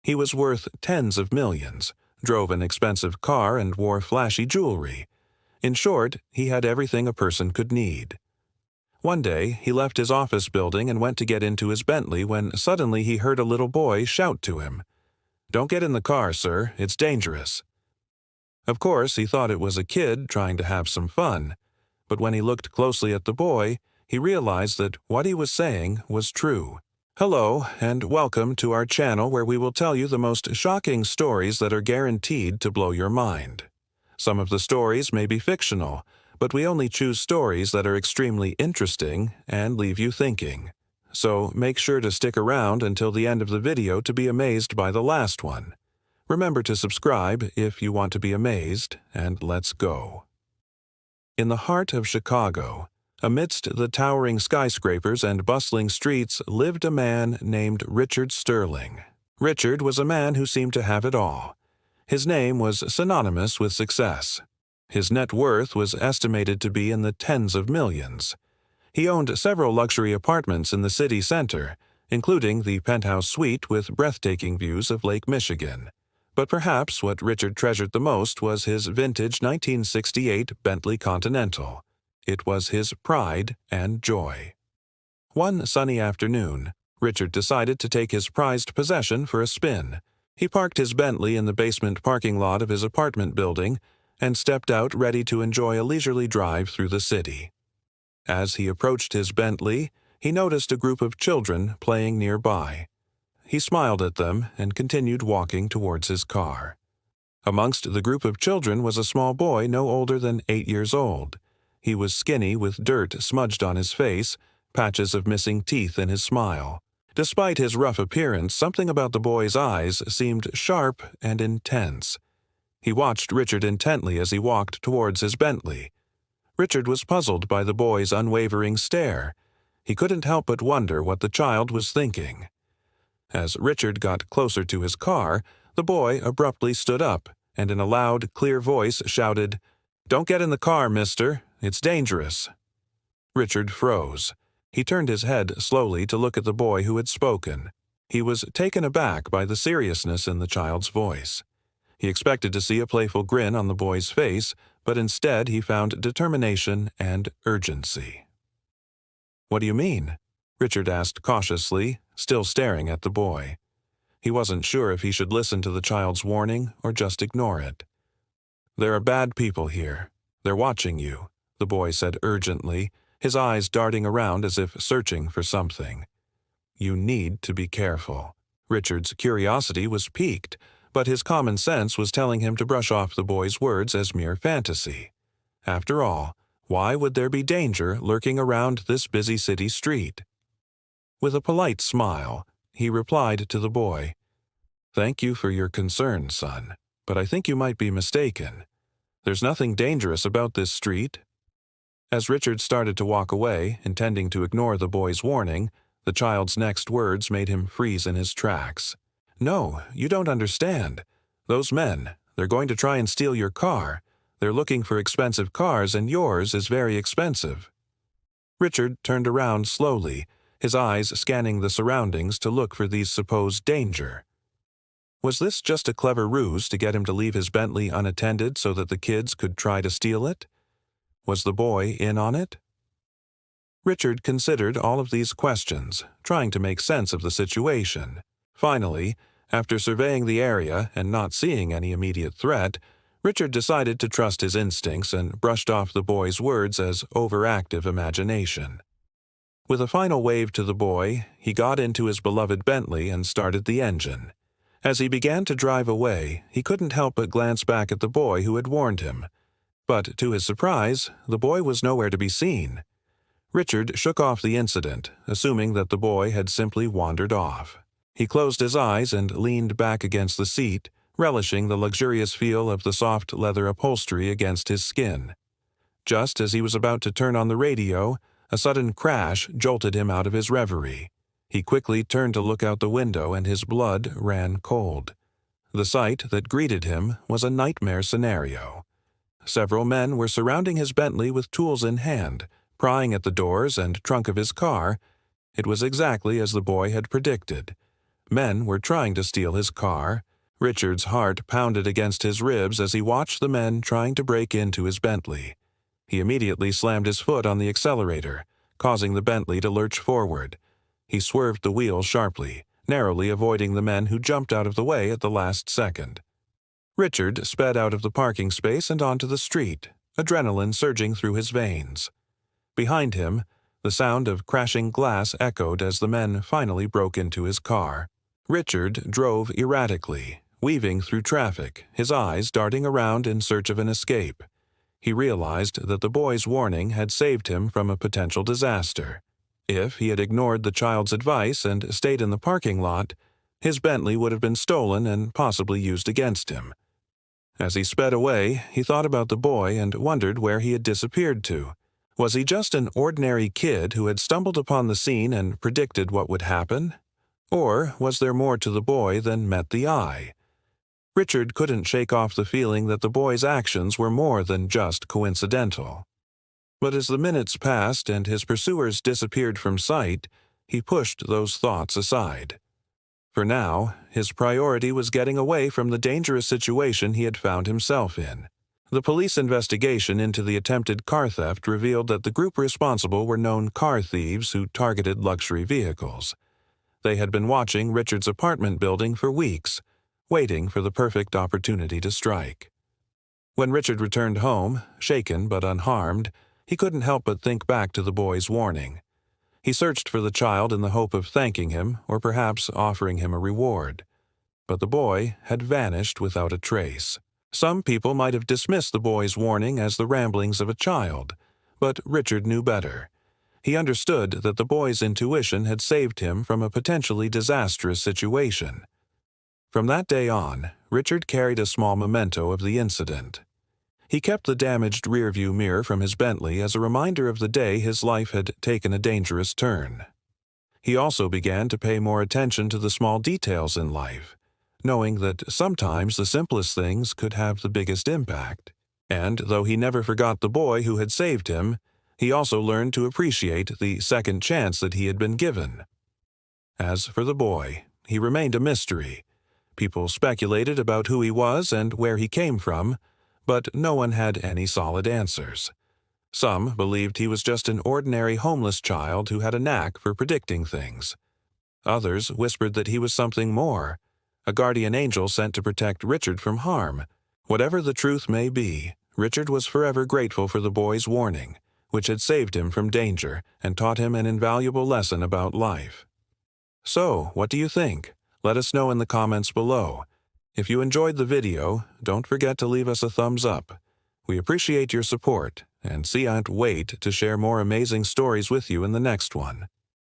He was worth tens of millions, drove an expensive car, and wore flashy jewelry. In short, he had everything a person could need. One day, he left his office building and went to get into his Bentley when suddenly he heard a little boy shout to him, "Don't get in the car, sir. It's dangerous." Of course, he thought it was a kid trying to have some fun, but when he looked closely at the boy, he realized that what he was saying was true. Hello, and welcome to our channel where we will tell you the most shocking stories that are guaranteed to blow your mind. Some of the stories may be fictional, but we only choose stories that are extremely interesting and leave you thinking. So make sure to stick around until the end of the video to be amazed by the last one. Remember to subscribe if you want to be amazed, and let's go. In the heart of Chicago, amidst the towering skyscrapers and bustling streets, lived a man named Richard Sterling. Richard was a man who seemed to have it all. His name was synonymous with success. His net worth was estimated to be in the tens of millions. He owned several luxury apartments in the city center, including the penthouse suite with breathtaking views of Lake Michigan. But perhaps what Richard treasured the most was his vintage 1968 Bentley Continental. It was his pride and joy. One sunny afternoon, Richard decided to take his prized possession for a spin. He parked his Bentley in the basement parking lot of his apartment building and stepped out ready to enjoy a leisurely drive through the city. As he approached his Bentley, he noticed a group of children playing nearby. He smiled at them and continued walking towards his car. Amongst the group of children was a small boy no older than 8 years old. He was skinny with dirt smudged on his face, patches of missing teeth in his smile. Despite his rough appearance, something about the boy's eyes seemed sharp and intense. He watched Richard intently as he walked towards his Bentley. Richard was puzzled by the boy's unwavering stare. He couldn't help but wonder what the child was thinking. As Richard got closer to his car, the boy abruptly stood up and in a loud, clear voice shouted, "Don't get in the car, mister. It's dangerous." Richard froze. He turned his head slowly to look at the boy who had spoken. He was taken aback by the seriousness in the child's voice. He expected to see a playful grin on the boy's face, but instead he found determination and urgency. "What do you mean?" Richard asked cautiously, still staring at the boy. He wasn't sure if he should listen to the child's warning or just ignore it. "There are bad people here. They're watching you," the boy said urgently, his eyes darting around as if searching for something. "You need to be careful." Richard's curiosity was piqued, but his common sense was telling him to brush off the boy's words as mere fantasy. After all, why would there be danger lurking around this busy city street? With a polite smile, he replied to the boy, "Thank you for your concern, son, but I think you might be mistaken. There's nothing dangerous about this street." As Richard started to walk away, intending to ignore the boy's warning, the child's next words made him freeze in his tracks. "No, you don't understand. Those men, they're going to try and steal your car. They're looking for expensive cars, and yours is very expensive." Richard turned around slowly, his eyes scanning the surroundings to look for these supposed danger. Was this just a clever ruse to get him to leave his Bentley unattended so that the kids could try to steal it? Was the boy in on it? Richard considered all of these questions, trying to make sense of the situation. Finally, after surveying the area and not seeing any immediate threat, Richard decided to trust his instincts and brushed off the boy's words as overactive imagination. With a final wave to the boy, he got into his beloved Bentley and started the engine. As he began to drive away, he couldn't help but glance back at the boy who had warned him. But to his surprise, the boy was nowhere to be seen. Richard shook off the incident, assuming that the boy had simply wandered off. He closed his eyes and leaned back against the seat, relishing the luxurious feel of the soft leather upholstery against his skin. Just as he was about to turn on the radio, a sudden crash jolted him out of his reverie. He quickly turned to look out the window and his blood ran cold. The sight that greeted him was a nightmare scenario. Several men were surrounding his Bentley with tools in hand, prying at the doors and trunk of his car. It was exactly as the boy had predicted. Men were trying to steal his car. Richard's heart pounded against his ribs as he watched the men trying to break into his Bentley. He immediately slammed his foot on the accelerator, causing the Bentley to lurch forward. He swerved the wheel sharply, narrowly avoiding the men who jumped out of the way at the last second. Richard sped out of the parking space and onto the street, adrenaline surging through his veins. Behind him, the sound of crashing glass echoed as the men finally broke into his car. Richard drove erratically, weaving through traffic, his eyes darting around in search of an escape. He realized that the boy's warning had saved him from a potential disaster. If he had ignored the child's advice and stayed in the parking lot, his Bentley would have been stolen and possibly used against him. As he sped away, he thought about the boy and wondered where he had disappeared to. Was he just an ordinary kid who had stumbled upon the scene and predicted what would happen? Or was there more to the boy than met the eye? Richard couldn't shake off the feeling that the boy's actions were more than just coincidental. But as the minutes passed and his pursuers disappeared from sight, he pushed those thoughts aside. For now, his priority was getting away from the dangerous situation he had found himself in. The police investigation into the attempted car theft revealed that the group responsible were known car thieves who targeted luxury vehicles. They had been watching Richard's apartment building for weeks, waiting for the perfect opportunity to strike. When Richard returned home, shaken but unharmed, he couldn't help but think back to the boy's warning. He searched for the child in the hope of thanking him or perhaps offering him a reward. But the boy had vanished without a trace. Some people might have dismissed the boy's warning as the ramblings of a child, but Richard knew better. He understood that the boy's intuition had saved him from a potentially disastrous situation. From that day on, Richard carried a small memento of the incident. He kept the damaged rearview mirror from his Bentley as a reminder of the day his life had taken a dangerous turn. He also began to pay more attention to the small details in life, knowing that sometimes the simplest things could have the biggest impact. And though he never forgot the boy who had saved him, he also learned to appreciate the second chance that he had been given. As for the boy, he remained a mystery. People speculated about who he was and where he came from, but no one had any solid answers. Some believed he was just an ordinary homeless child who had a knack for predicting things. Others whispered that he was something more, a guardian angel sent to protect Richard from harm. Whatever the truth may be, Richard was forever grateful for the boy's warning, which had saved him from danger and taught him an invaluable lesson about life. So, what do you think? Let us know in the comments below. If you enjoyed the video, don't forget to leave us a thumbs up. We appreciate your support, and can't wait to share more amazing stories with you in the next one.